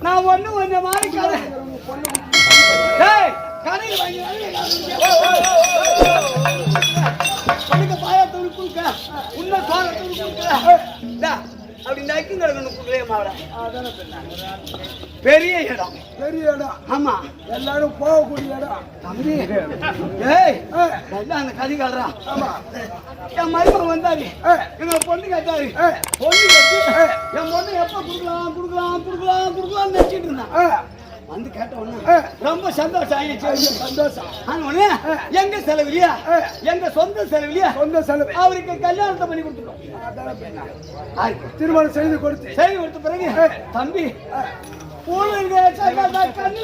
நான் ஒண்ணு மாதிரி பாயத்தோடு கொடுக்க உன்ன சோழத்தோடு கொடுக்க அப்படி நக்கி பெரிய இடம் ஆமா எல்லாரும் போகக்கூடிய இடம் தம்பி அந்த கதி காலரா என் மருமகன் வந்தாரு எங்க பொண்ணு கேட்டாரு பொண்ணு கேட்டு என் பொண்ணு எப்ப குடுக்கலாம் குடுக்கலாம் குடுக்கலாம் குடுக்கலாம்னு நினைச்சிட்டு இருந்தான் வந்து கேட்ட உடனே ரொம்ப சந்தோஷம் ஆயிடுச்சு சந்தோஷம் ஆனா எங்க செலவுலையா எங்க சொந்த செலவு அவருக்கு கல்யாணத்தை பண்ணி கொடுத்துட்டோம் திருமணம் செய்து கொடுத்த பிறகு தம்பி கண்ணு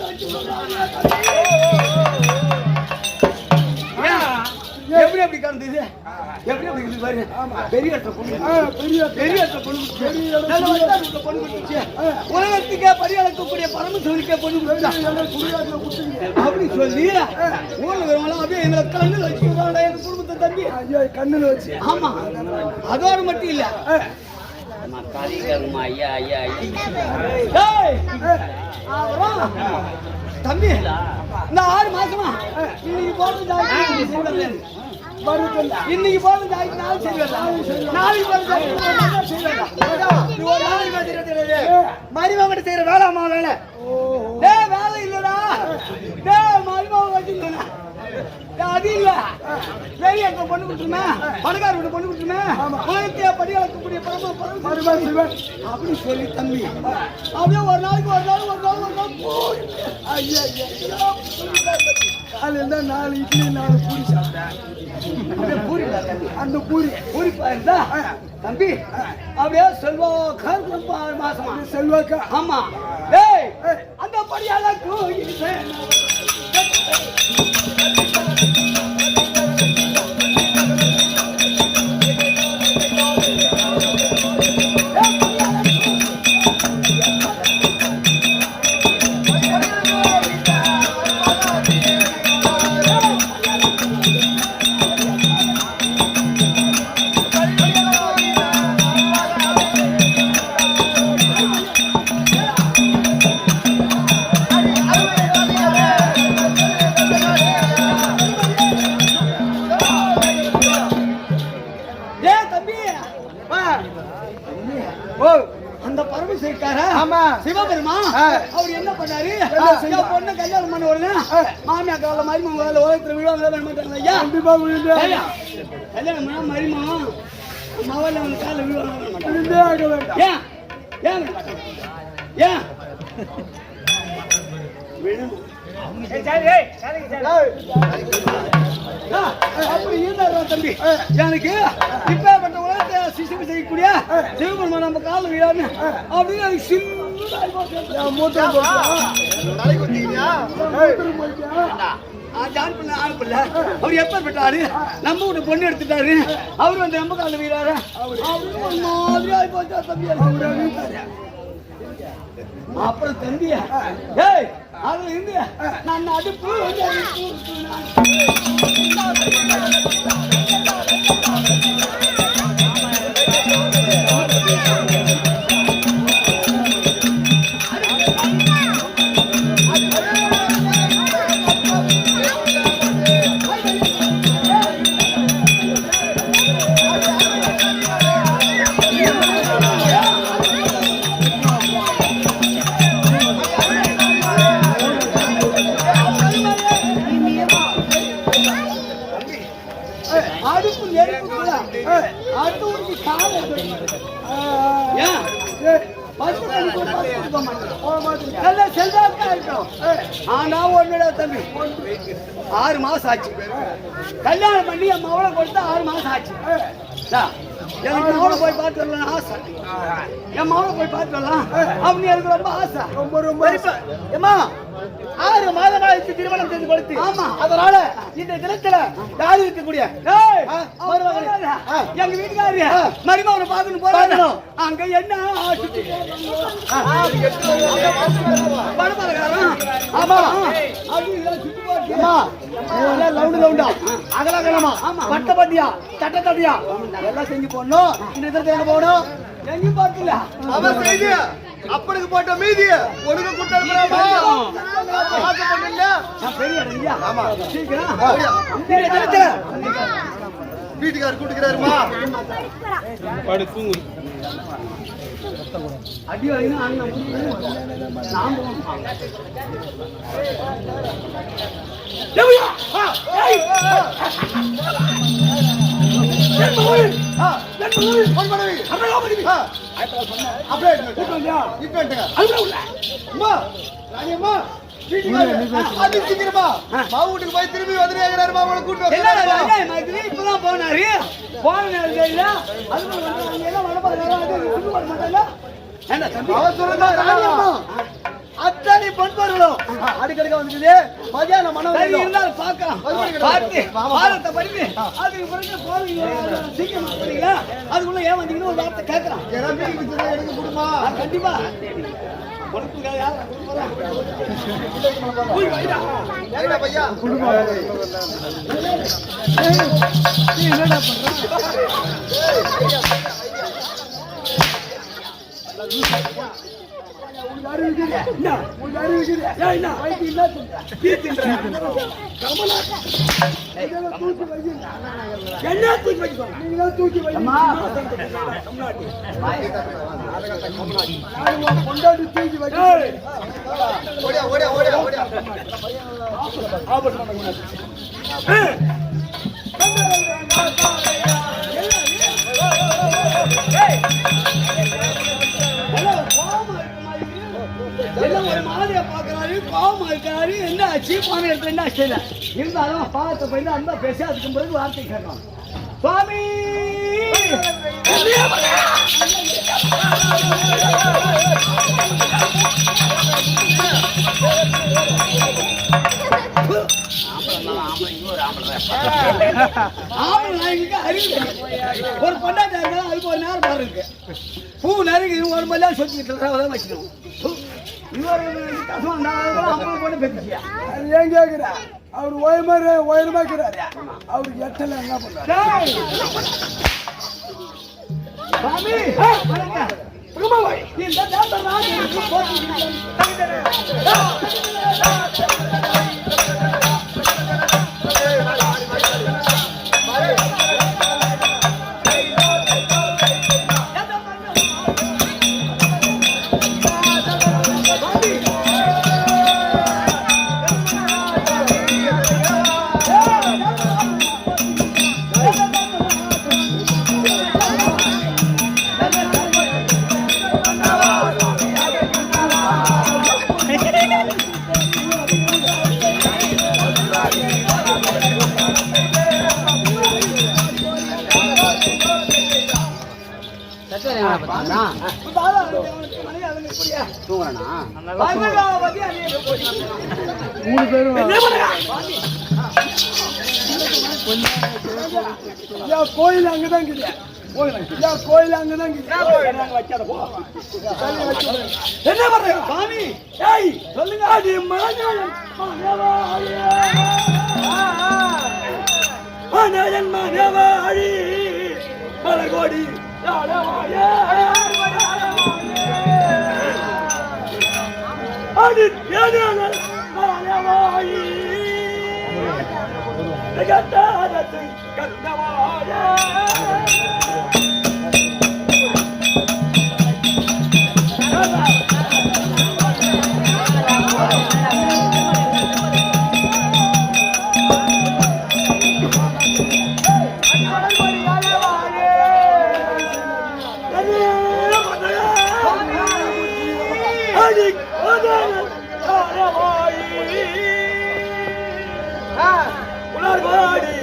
எப்படி எப்படி கலந்தது எப்படி எப்படி இருக்குது பாரு பெரிய பொண்ணு உலகத்துக்கே பரியாளக்கூடிய பரமசிவனுக்கே பொண்ணு அப்படி சொல்லி ஊர்ல அப்படியே எங்களை கண்ணுல வச்சு எங்க குடும்பத்தை தம்பி கண்ணுல வச்சு ஆமா அதோட மட்டும் இல்ல தம்பி நான் 6 மாசமா இன்னைக்கு போறது இன்னைக்கு போறது மருமகன் செய்யற வேலை வேலை வேலை இல்லடா மருமகன் வச்சுக்கா அது இல்ல பெரிய பொண்ணு கொடுத்துருமே பணக்கார வீட்டு பொண்ணு கொடுத்துருமே உலகத்தையே படியாளக்கூடிய அப்படி சொல்லி தம்பி அப்படியே ஒரு நாளைக்கு அதுல இருந்தா 4 இட்லி 4 பூரி சாப்பிட்டேன் பூரி அந்த பூரி இருந்தா தம்பி அப்படியே செல்வாக்கா 6 மாசமா செல்வாக்கா ஆமா அந்த படியாளக்கு அவர் என்ன பண்ணாரு பொண்ணு கல்யாணம் பண்ண உடனே மாமியா கால மருமக உலகத்துல விழுவாங்க ஐயா கல்யாணம் பண்ணா மருமகம் மவல வந்து கால விழுவாங்க ஏன் ஏன் ஏன் அப்படி இருந்தா தம்பி எனக்கு இப்ப உலகத்தை சிசுமை செய்யக்கூடிய சிவபெருமா நம்ம கால விழான்னு அப்படின்னு எனக்கு அவர் எப்ப பெற்றாரு நம்ம வீட்டு பொண்ணு எடுத்துட்டாரு அவரு வந்து நம்ம கால வீராரு அப்புறம் தம்பியா அதுல இருந்து நான் அடுப்பு ஆனா ஒண்ணுடா தம்பி 6 மாசம் ஆச்சு கல்யாணம் பண்ணி என் மவளை கொடுத்தா 6 மாசம் ஆச்சு எனக்கு மவளை போய் பார்த்து வரலாம் ஆசை என் மவளை போய் பார்த்து வரலாம் அப்படின்னு எனக்கு ரொம்ப ஆசை ரொம்ப ஏமா 6 மாதமாயிடுச்சு திருமணம் செய்து கொடுத்து. ஆமா. அதனால இந்த தினத்துல யாரு இருக்கக்கூடிய எங்க வீட்டுக்காரி மருமகனை பார்க்கணும் போறாங்க. அங்க என்ன ஆமா லவுண்டா அகலகலமா பட்ட பட்டியா தட்ட தட்டியா எல்லாம் செஞ்சு போடணும். இந்த இடத்துல எங்க போகணும்? எங்கேயும் பார்க்கல. அவன் செய்து அப்படிக்கு போட்ட மீதி ஒழுங்கு கூட்டமா வீட்டுக்காரர் கூட்டுக்கிறாருமா அடி வாங்கினா வீட்டுக்கு போய் திரும்பி வந்துருக்காருமா இப்பதான் போனாரு. போன நேரம் அத்தனை பொன்பொருளும் அடிக்கடிக்க வந்துக்குது. மதியானம் மனம் இருந்தாலும் பார்க்கலாம். பார்த்து பாரத்தை படித்து அதுக்கு பிறகு சீக்கிரம் பண்ணீங்களா அதுக்குள்ள ஏன் வந்தீங்கன்னு ஒரு வார்த்தை கேட்கலாம். எனக்கு கொடுமா கண்டிப்பா பையா என்னடா ஒரு மாதிரியா பாக்குறாரு, பாவமா இருக்கிறாரு. என்ன ஆச்சு? பானை எடுத்து என்ன ஆச்சு? இருந்தாலும் பாவத்தை போய் அந்த பேசி அதுக்கு பிறகு வார்த்தை கேட்கலாம். சுவாமி ஒரு பொண்டாட்டி அதுக்கு ஒரு நேரம் பாரு இருக்கு. பூ நறுக்கு ஒரு மாதிரி சொல்லிட்டு வச்சுக்கணும். ஏன் கேக்குற? அவர் உயரமாக்கிறாரு. அவருக்கு எட்டல என்ன பண்றாரு? கோயில் அங்கதான் கோயில் அங்கதான் என்ன பண்ற சாமி? சொல்லுங்க. மனவாழி மலகோடி உலர்வாடி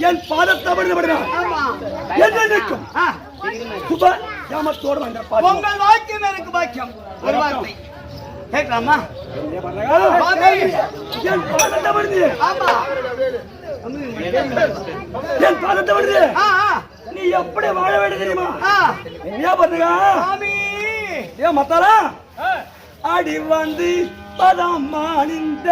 என் பாதத்தை என்னைக்கும் சுப கிராமத்தோடு வந்த உங்கள் வாக்கியம் எனக்கு பாக்கியம் ஒரு வார்த்தை கேட்கலாமா? என் பாதத்தை வருது. ஆமா என் பாதத்தை வருது. நீ எப்படி வாழ வேண்டும் தெரியுமா? என்ன பண்ணுங்க ஏன் மத்தாரா அடி வந்து பதம் மாணிந்த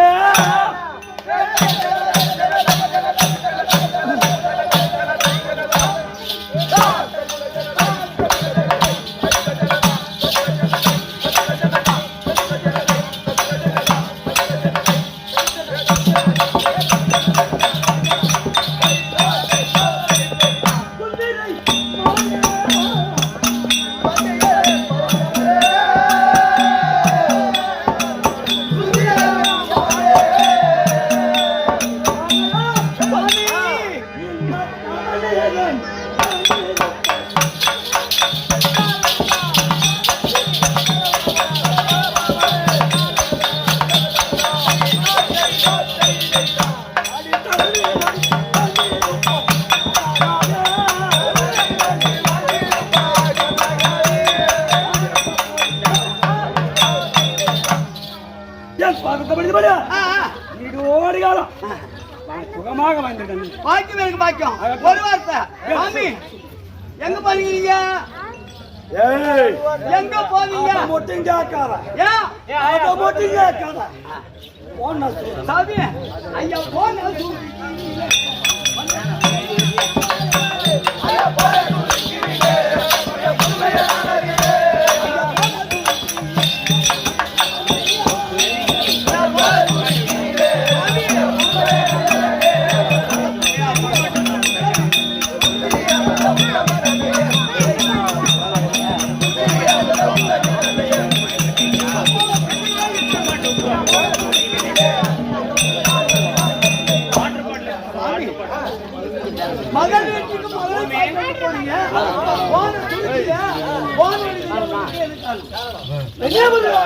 சுகமாக வாழ்ந்துட்டேன். பாக்கியம் எனக்கு பாக்கியம். ஒரு வார்த்தை சாமி எங்க போனீங்க? எங்க போனீங்க? மட்டும் கேட்காத. ஏன் மட்டும் கேட்காத. சாமி ஐயா போன மகள் வீட்டுக்கு மகள் போனீங்க. போன துணிங்க போன என்ன பண்ணுவா?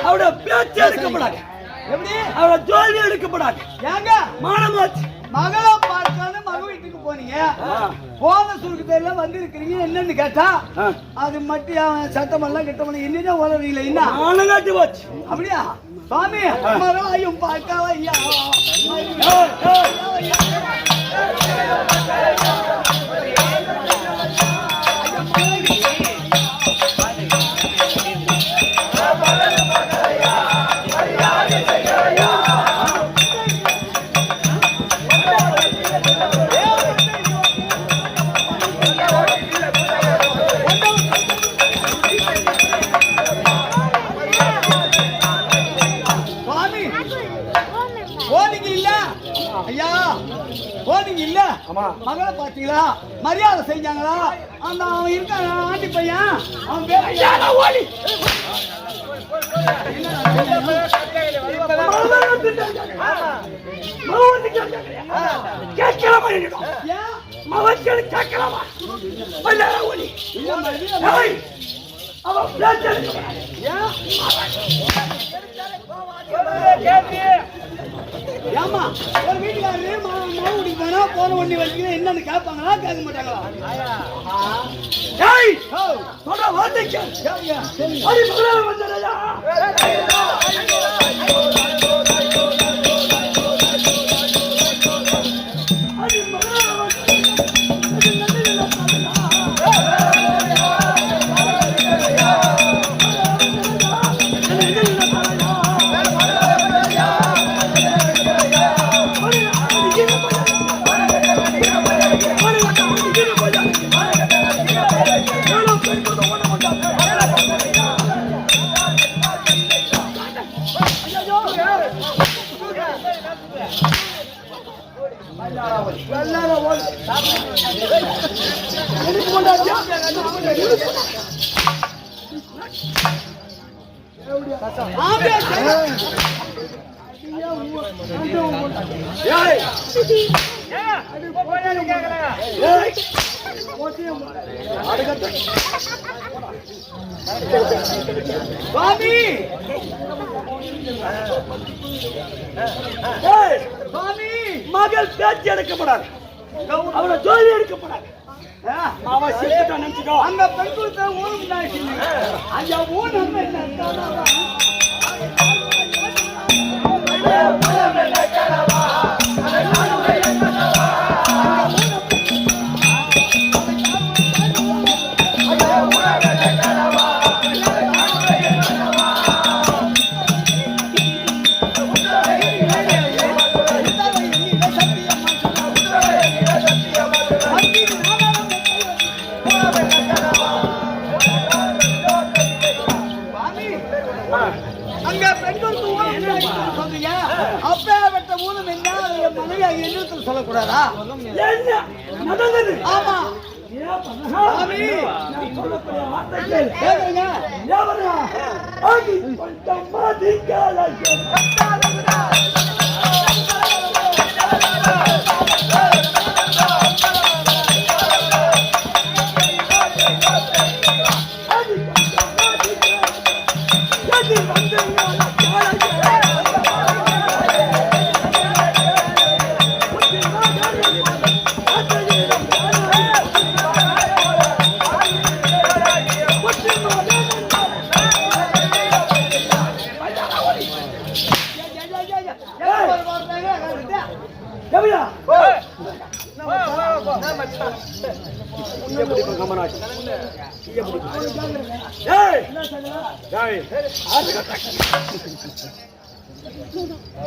அவட பேச்சு எடுக்கப்படாது. எப்படி அவட ஜோலி எடுக்கப்படாது. ஏங்க மானமாச்சு. மகளை பார்க்காத மக வீட்டுக்கு போனீங்க. போன சுருக்கத்துல வந்து இருக்கிறீங்க என்னன்னு கேட்டா அது மட்டும் சட்டம் எல்லாம் கிட்ட என்ன உளறீங்களா? என்ன மானங்காட்டி போச்சு. அப்படியா சாமி? மகளையும் பார்க்காவ ஐயா போனீங்க இல்ல ஆமா. மகளை பாத்தீங்களா மரியாதை செஞ்சாங்களா அந்த அவன் இருக்கான் ஆண்டி பையன் அவன் பேர் ஓடி ஏமா ஒரு வீட்டுக்காரரு மாவு குடிப்பானா போன ஒண்ணி வச்சுக்கிறேன் என்னன்னு கேட்பாங்களா கேட்க மாட்டாங்களா சொல்ற வார்த்தைக்கு மகள் பேச்சு எடுக்கப்படாது அவளை ஜோதி எடுக்கப்படாது அவன் சிரிச்சுட்டா நினைச்சுக்கோ அந்த பெண் கொடுத்த ஊருக்கு அந்த ஊர் சொல்லக்கூடாதா ஆமா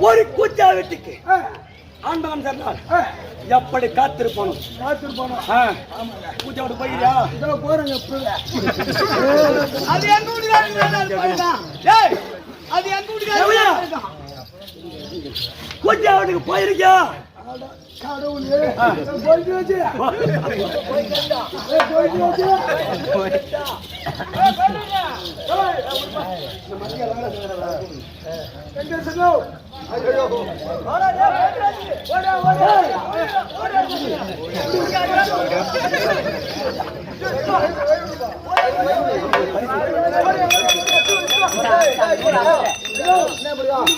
ஒரு கூச்சா வீட்டுக்கு ஆண்டவன் சொன்னார் எப்படி காத்திருப்போம் பூஜாவோட போயியா போறேங்க அது எங்க அது எங்க பூஜாவுக்கு போயிருக்கியா கடவுளே போயிட்டு வச்சு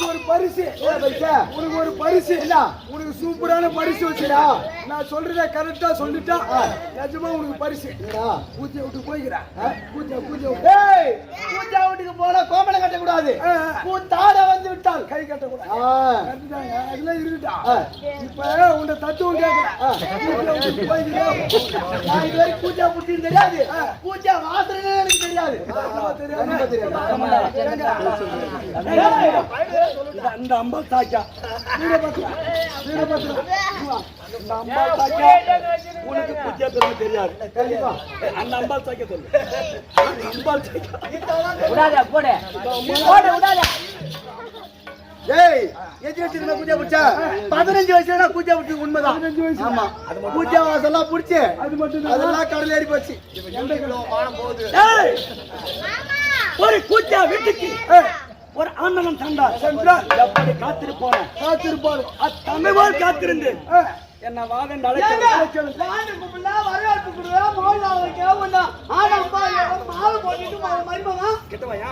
ஒரு பரிசு உனக்கு ஒரு பரிசு இல்ல உனக்கு சூப்பரான பரிசு வச்சுடா நான் சொல்றத கரெக்டா சொல்லிட்டா நிஜமா உனக்கு பரிசு பூஜை விட்டு போய்க்கிறேன் பூஜை வீட்டுக்கு போனா கோமலை கட்ட கூடாது தாட வந்து விட்டால் கை கட்ட கூடாது அதெல்லாம் இருக்குடா இப்ப உன்னை தத்துவம் கேட்கிறேன் பூஜா புட்டின்னு தெரியாது பூஜா வாசனை எனக்கு தெரியாது அந்த அம்பா தாக்கா உனக்கு பூஜா பெருமை தெரியாது அந்த அம்பா தாக்க சொல்லு அம்பாள் தாக்கா போட விடாத ஏய் எத்தனை வயசுல பூஜா பிடிச்சா 15 வயசுல பூஜா பிடிச்சது உண்மைதான். 15 வயசு. ஆமா பூஜா வாசல்லாம் பிடிச்சி அது மட்டும் அதெல்லாம் கடல் ஏறி போச்சு. ஏய், ஒரு கூச்சா வீட்டுக்கு ஒரு ஆண்டவன் சென்றார். எப்படி காத்திருப்பாரு தமிழ் காத்திருந்து என்ன வாகன் வரவேற்பு கொடுறா மோளா கேவண்டா ஆனா அம்மா மாலை போட்டுட்டு மருமகா கிட்டவாயா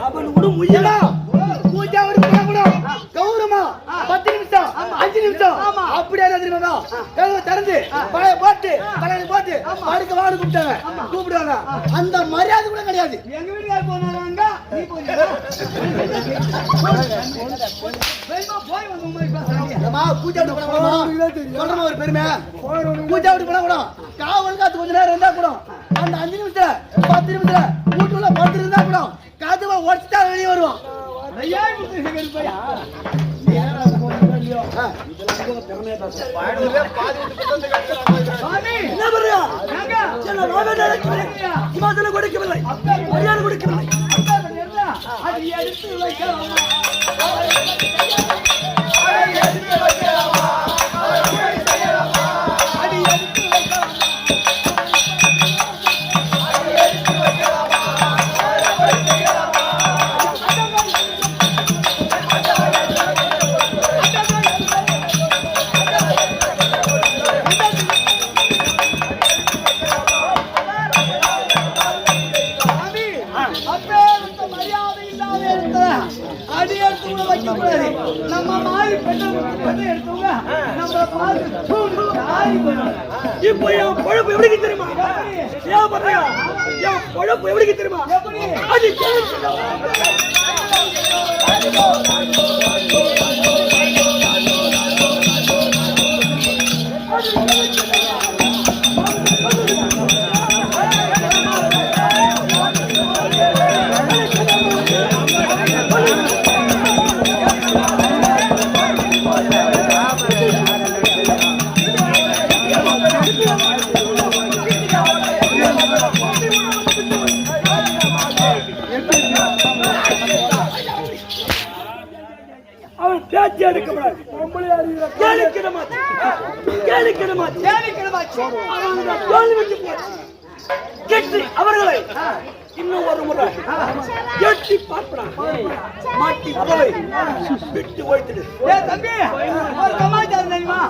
அவன் ஒரு முயலா பூஜா ஒரு போகணும் கௌரமா 10 நிமிஷம் 5 நிமிஷம் அப்படியே தெரியுமா கதவை திறந்து பழைய போட்டு அடுக்க வாடு கூப்பிடுவாங்க. அந்த மரியாதை கூட கிடையாது. எங்க வீட்டுக்கார போனாங்க நீ போறியா பூஜா ஒரு பெருமை பூஜா கூட காவல் காத்து கொஞ்ச நேரம் இருந்தா கூட அந்த 5 நிமிஷத்துல 10 நிமிஷத்துல வீட்டுல படுத்து இருந்தா கூட காதுவா உடச்சுட்டா வெளியே வருவான். கொடுக்கவில்லை மரியாதை கொடுக்கவில்லை. இப்போ என் பொழப்பு எப்படி தெரியுமா? என் பொழப்பு எப்படி தெரியுமா? அது பேச்சு எடுக்கப்படாது. அவர்களை இன்னும் ஒரு முறை எட்டி பார்ப்பா மாட்டி போய் விட்டு ஓய்த்துடு. தம்பி ஒரு சமாச்சாரம் தெரியுமா?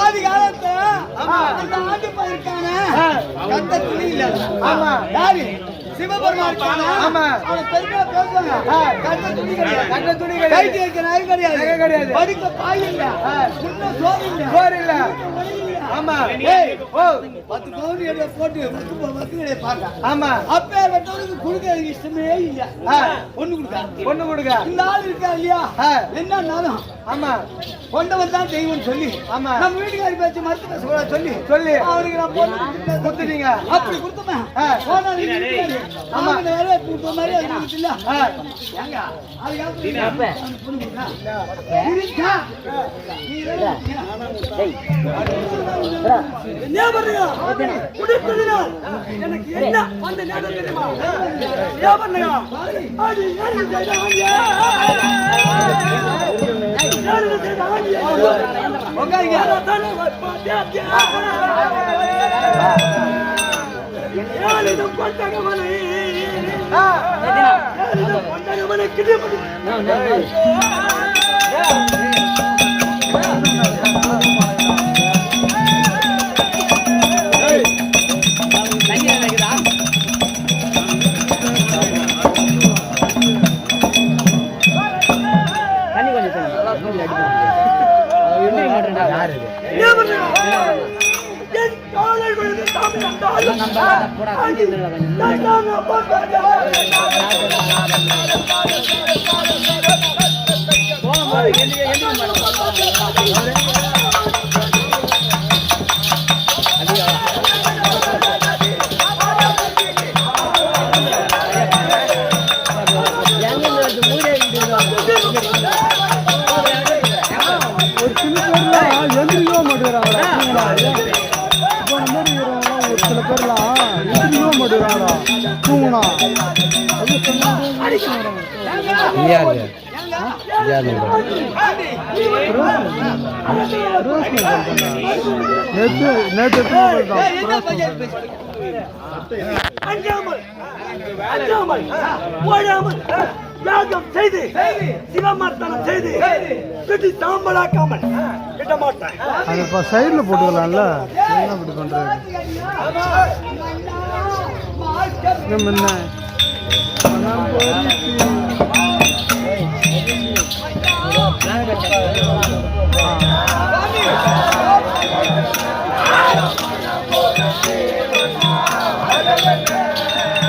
ஆதி காலத்துல அந்த ஆண்டு பயிருக்கான கத்த துணி இல்ல. யாரு சிவபெருமான் கிடையாது. படிக்க பாய் இல்ல, சோறு இல்ல. ஆமா 10 பவுன் போட்டு அப்ப கொடுக்க இஷ்டமே இல்ல. பொண்ணு கொடுக்க இந்த ஆள் இருக்கா இல்லையா என்னன்னாலும் ஆமா கொண்டவன் தான் தெய்வம் சொல்லி ஆமா நம்ம வீட்டுக்காரி பேச்சு மருத்துவ சொல்லி அவருக்கு நான் பொண்ணு கொடுத்துட்டீங்க. அப்படி கொடுத்தோம் ஆமா வேற கொடுத்த மாதிரி அது இல்ல. என்ன பண்ணுங்க குடிப்பதினால் எனக்கு என்ன வந்து நேரம் தெரியுமா என்ன பண்ணுங்க அது யாரு செய்தாங்க யாரு செய்தாங்க உங்க யாரதானே பாத்தியா யாரு கொண்டகவனை யாரு கொண்டகவனை கிட்ட யாகம் செய்து சிவமர்த்தனம் செய்து கட்டி சாம்பலாக்காமல் கிட்ட மாட்டேன். அது சைடுல போட்டுக்கலாம்ல, என்ன அப்படி பண்றது?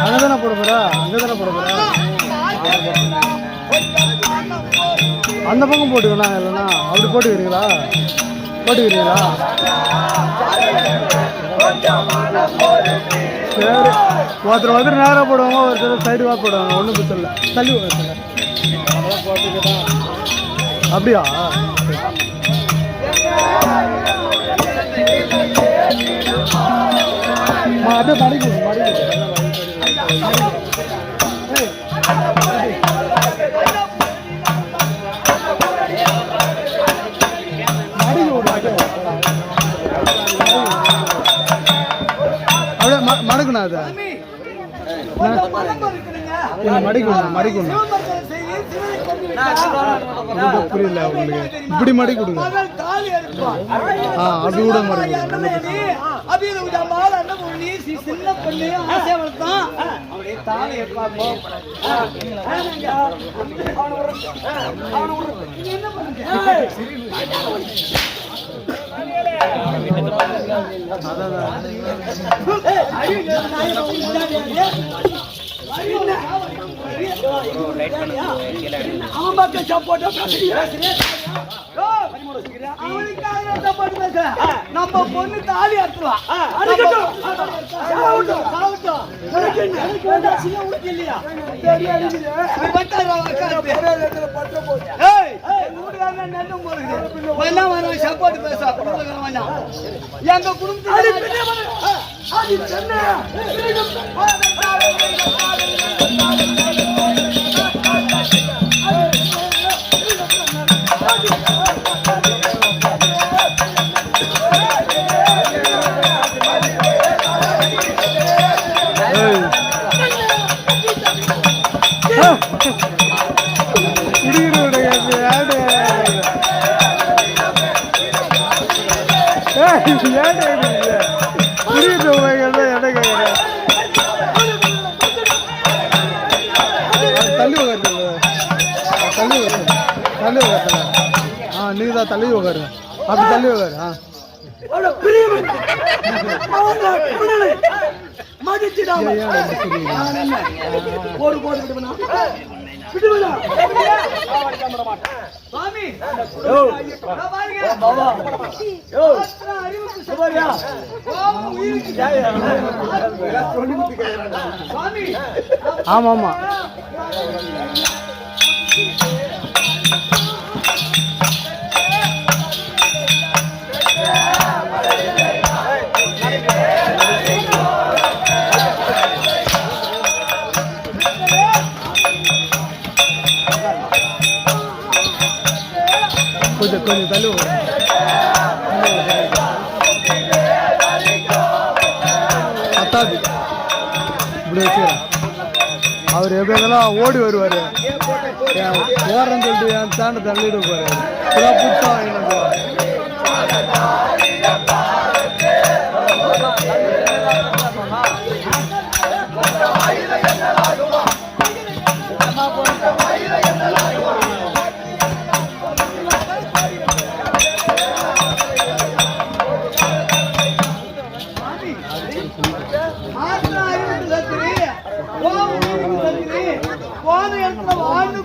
அங்கதானே போட போறா, அங்கதானே போட போறா. அந்த பக்கம் போட்டுக்கலாம், இல்லைன்னா அப்படி போட்டுக்கிறீங்களா? போட்டுக்கிறீங்களா? சரி, ஒருத்தர் நேராக போடுவாங்க, ஒருத்தர் சைடுவாக போடுவாங்க. ஒன்றும் பிரச்சனை இல்லை, தள்ளி போடுங்க. அப்படியா? அப்படியே மடிக்கணும், மடிக்கணும். மடக்கணும், அது மடிக்கணும், மடிக்கணும். புரியல உங்களுக்கு? இப்படி மடி கொடுங்க. அப்படி கூட மடி சின்ன பொண்ணு ஆசை வளர்த்தான். அவனுடைய தாலி எப்பா என்ன பண்ணுங்க? அவன் பக்கம் சப்போட்டா நம்ம பொண்ணு தாலி அறுத்துவா. சப்போட்டு பேச எங்க குடும்பத்தில் நீங்கதான் தள்ளி உட்காருங்க. அப்படி தள்ளி உட்காரு. ஆமா ஆமா. கொஞ்சம் தள்ளி விடு. அத்தாது இப்படி வச்சு அவர் எப்படி இருந்தாலும் ஓடி வருவார். ஓடுறேன்னு சொல்லிட்டு என் தாண்ட தள்ளிட்டு போறாரு. இப்பதான் புதுசா வாங்கிட்டு போன இடத்துல வாழ்ந்து